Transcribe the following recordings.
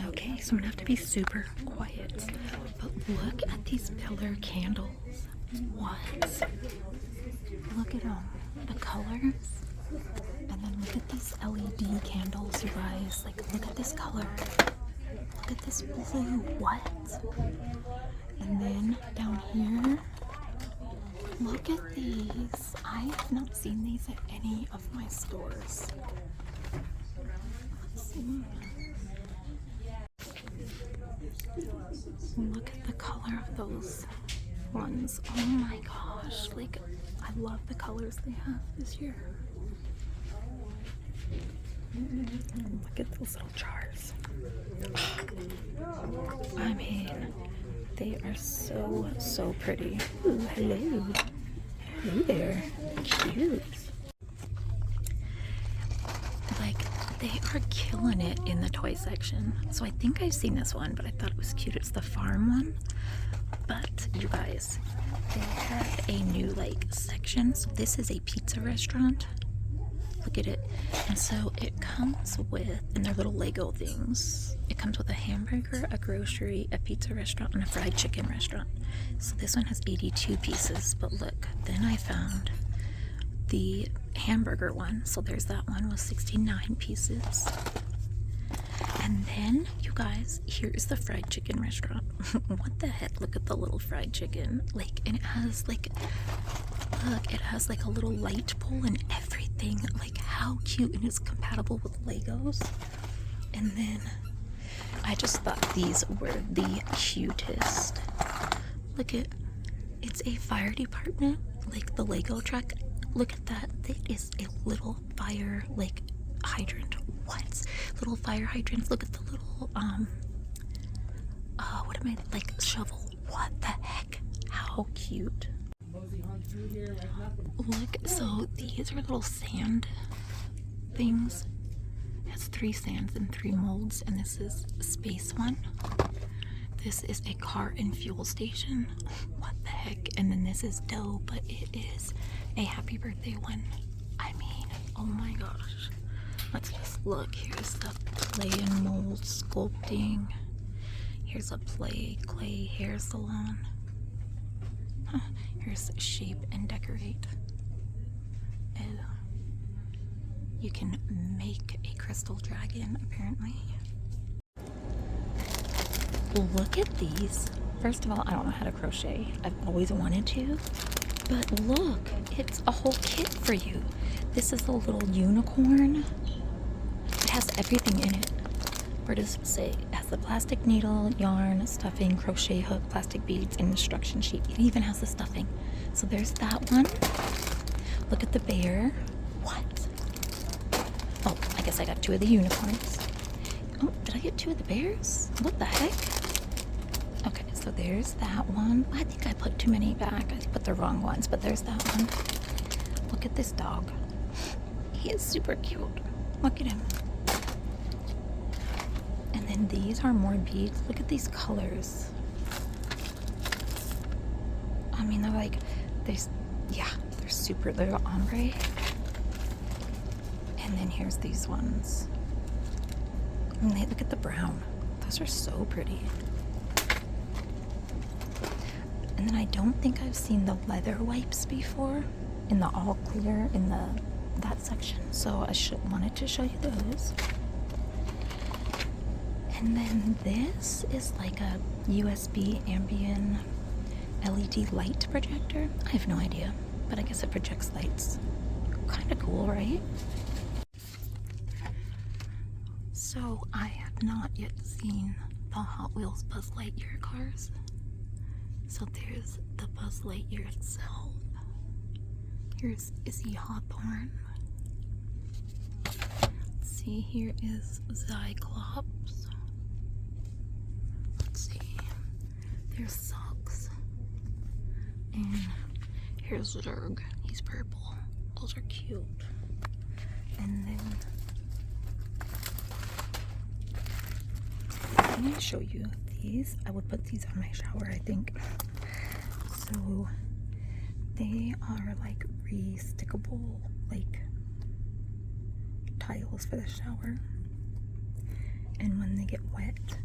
Okay, so I'm gonna have to be super quiet. But look at these pillar candles. What? Look at them. The colors. And then look at these LED candles, you guys. Like, look at this color. Look at this blue. What? And then down here, look at these. I have not seen these at any of my stores. Let's see. Look at the color of those ones. Oh my gosh. Like, I love the colors they have this year. Look at those little jars. I mean, they are so, so pretty. Ooh, hello. Hello there. Cute. Like, they are killing it in the toy section. So I think I've seen this one, but I thought it was cute. It's the farm one. But you guys, they have a new like section. So this is a pizza restaurant. Look at it. And so it comes with, and they're little Lego things. It comes with a hamburger, a grocery, a pizza restaurant, and a fried chicken restaurant. So this one has 82 pieces. But look, then I found the hamburger one. So there's that one with 69 pieces. And then, you guys, here's the fried chicken restaurant. What the heck? Look at the little fried chicken. Like, and it has like, look, it has like a little light pole and everything. Like, how cute. And it's compatible with Legos. And then I just thought these were the cutest. Look at, it's a fire department, like the Lego truck. Look at that. It is a little fire, like, hydrant. What? Little fire hydrants. Look at the little, what am I, like, shovel. What the heck? How cute. Look, so these are little sand things. It has 3 sands and 3 molds, and this is a space one. This is a car and fuel station. What the heck? And then this is dough, but it is a happy birthday one. I mean, oh my gosh. Let's just look. Here's the clay and mold sculpting. Here's a clay hair salon. Huh. Here's shape and decorate. Oh. You can make a crystal dragon, apparently. Look at these. First of all, I don't know how to crochet. I've always wanted to. But look, it's a whole kit for you. This is a little unicorn. It has everything in it. Where does it say? It has the plastic needle, yarn, stuffing, crochet hook, plastic beads, and instruction sheet. It even has the stuffing. So there's that one. Look at the bear. What? Oh, I guess I got 2 of the unicorns. Oh, did I get 2 of the bears? What the heck? Okay, so there's that one. I think I put too many back. I put the wrong ones, but there's that one. Look at this dog. He is super cute. Look at him. And then these are more beads. Look at these colors. I mean, they're like, they're super, they're ombre. And then here's these ones. And they, look at the brown. Those are so pretty. And then I don't think I've seen the leather wipes before in the all clear in that section. So I wanted to show you those. And then this is like a USB ambient LED light projector. I have no idea, but I guess it projects lights. Kind of cool, right? So I have not yet seen the Hot Wheels Buzz Lightyear cars. So there's the Buzz Lightyear itself. Here's Izzy Hawthorne. Let's see, here is Cyclops. Let's see, there's Socks. And here's Zurg. He's purple. Those are cute. And then let me show you these. I would put these on my shower, I think. So they are like re-stickable, like tiles for the shower. And when get wet,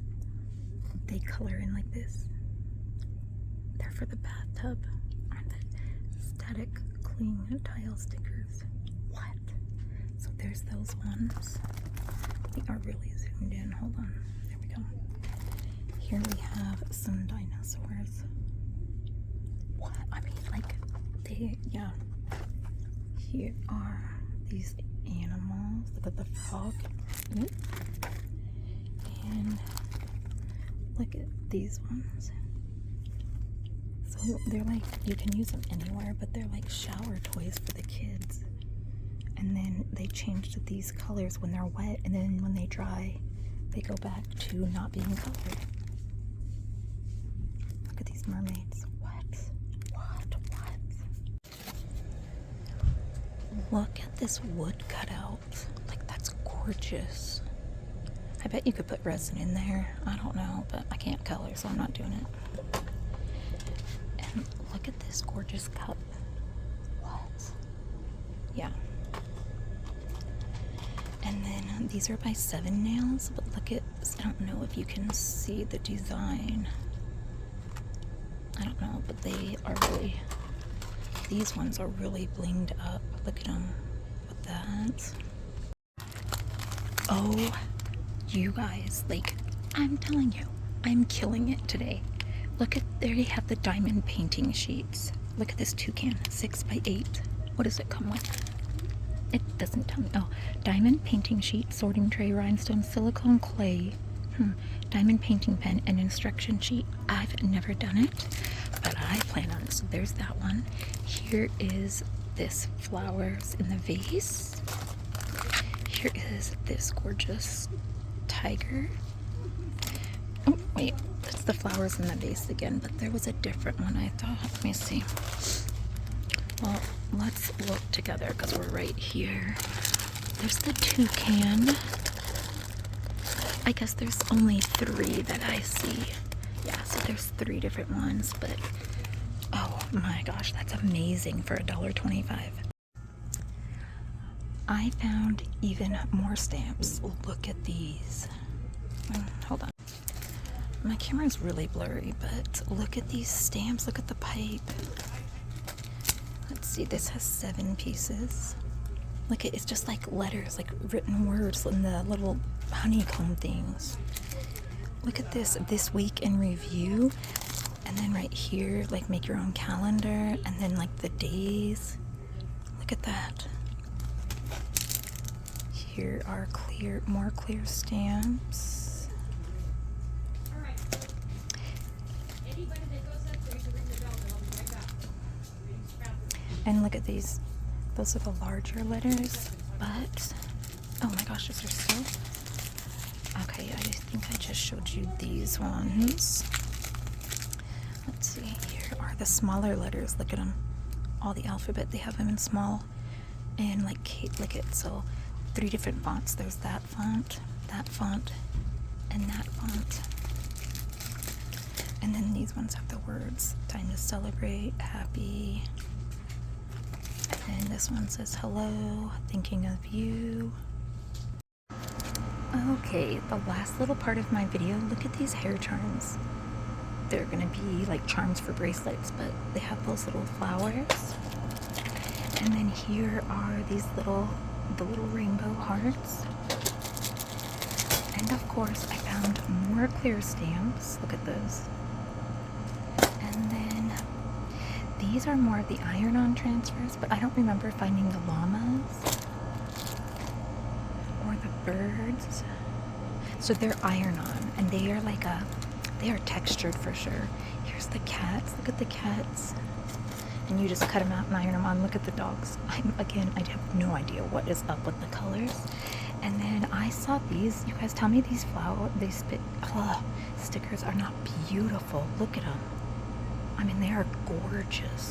they color in like this. They're for the bathtub. Aren't they? Static cling tile stickers. What? So there's those ones. They are really zoomed in. Hold on. There we go. Here we have some dinosaurs. What? I mean, like, yeah. Here are these animals. Look at the frog. And look at these ones. So they're like, you can use them anywhere, but they're like shower toys for the kids. And then they change to these colors when they're wet, and then when they dry, they go back to not being colored. Look at these mermaids. What? Look at this wood cutout. Like, that's gorgeous. I bet you could put resin in there. I don't know, but I can't color, so I'm not doing it. And look at this gorgeous cup. What? Yeah. And then these are by 7 Nails, but look at, I don't know if you can see the design. I don't know, but they are really, these ones are really blinged up. Look at them with that. Oh, you guys, like, I'm telling you, I'm killing it today. Look at, there you have the diamond painting sheets. Look at this toucan, 6 by 8. What does it come with? It doesn't tell me. Oh, diamond painting sheet, sorting tray, rhinestone, silicone clay, diamond painting pen, and instruction sheet. I've never done it, but I plan on it. So there's that one. Here is this flowers in the vase. Here is this gorgeous tiger. Oh, wait, that's the flowers in the vase again, but there was a different one, I thought. Let me see. Well, let's look together because we're right here. There's the toucan. I guess there's only 3 that I see. Yeah, so there's 3 different ones, but oh my gosh, that's amazing for $1.25. I found even more stamps. Look at these. Hold on. My camera's really blurry, but look at these stamps. Look at the pipe. Let's see, this has 7 pieces. Look at, it's just like letters, like written words in the little honeycomb things. Look at this week in review. And then right here, like make your own calendar, and then like the days. Look at that. Here are more clear stamps. All right. Anybody that goes up there, you can ring the bell and I'll be right back. And look at these. Those are the larger letters, but oh my gosh, these are so. Okay, I think I just showed you these ones. Let's see, here are the smaller letters. Look at them. All the alphabet, they have them in small and like Kate Lickett. So 3 different fonts. There's that font, and that font. And then these ones have the words. Time to celebrate, happy. And this one says hello, thinking of you. Okay, the last little part of my video, look at these hair charms. They're gonna be like charms for bracelets, but they have those little flowers. And then here are these the little rainbow hearts. And of course, I found more clear stamps. Look at those. And then these are more of the iron-on transfers, but I don't remember finding the llamas or the birds. So they're iron-on, and they are like they are textured for sure. Here's the cats. Look at the cats. And you just cut them out and iron them on. Look at the dogs. I have no idea what is up with the colors. And then I saw these. You guys tell me these stickers are not beautiful. Look at them. I mean, they are gorgeous.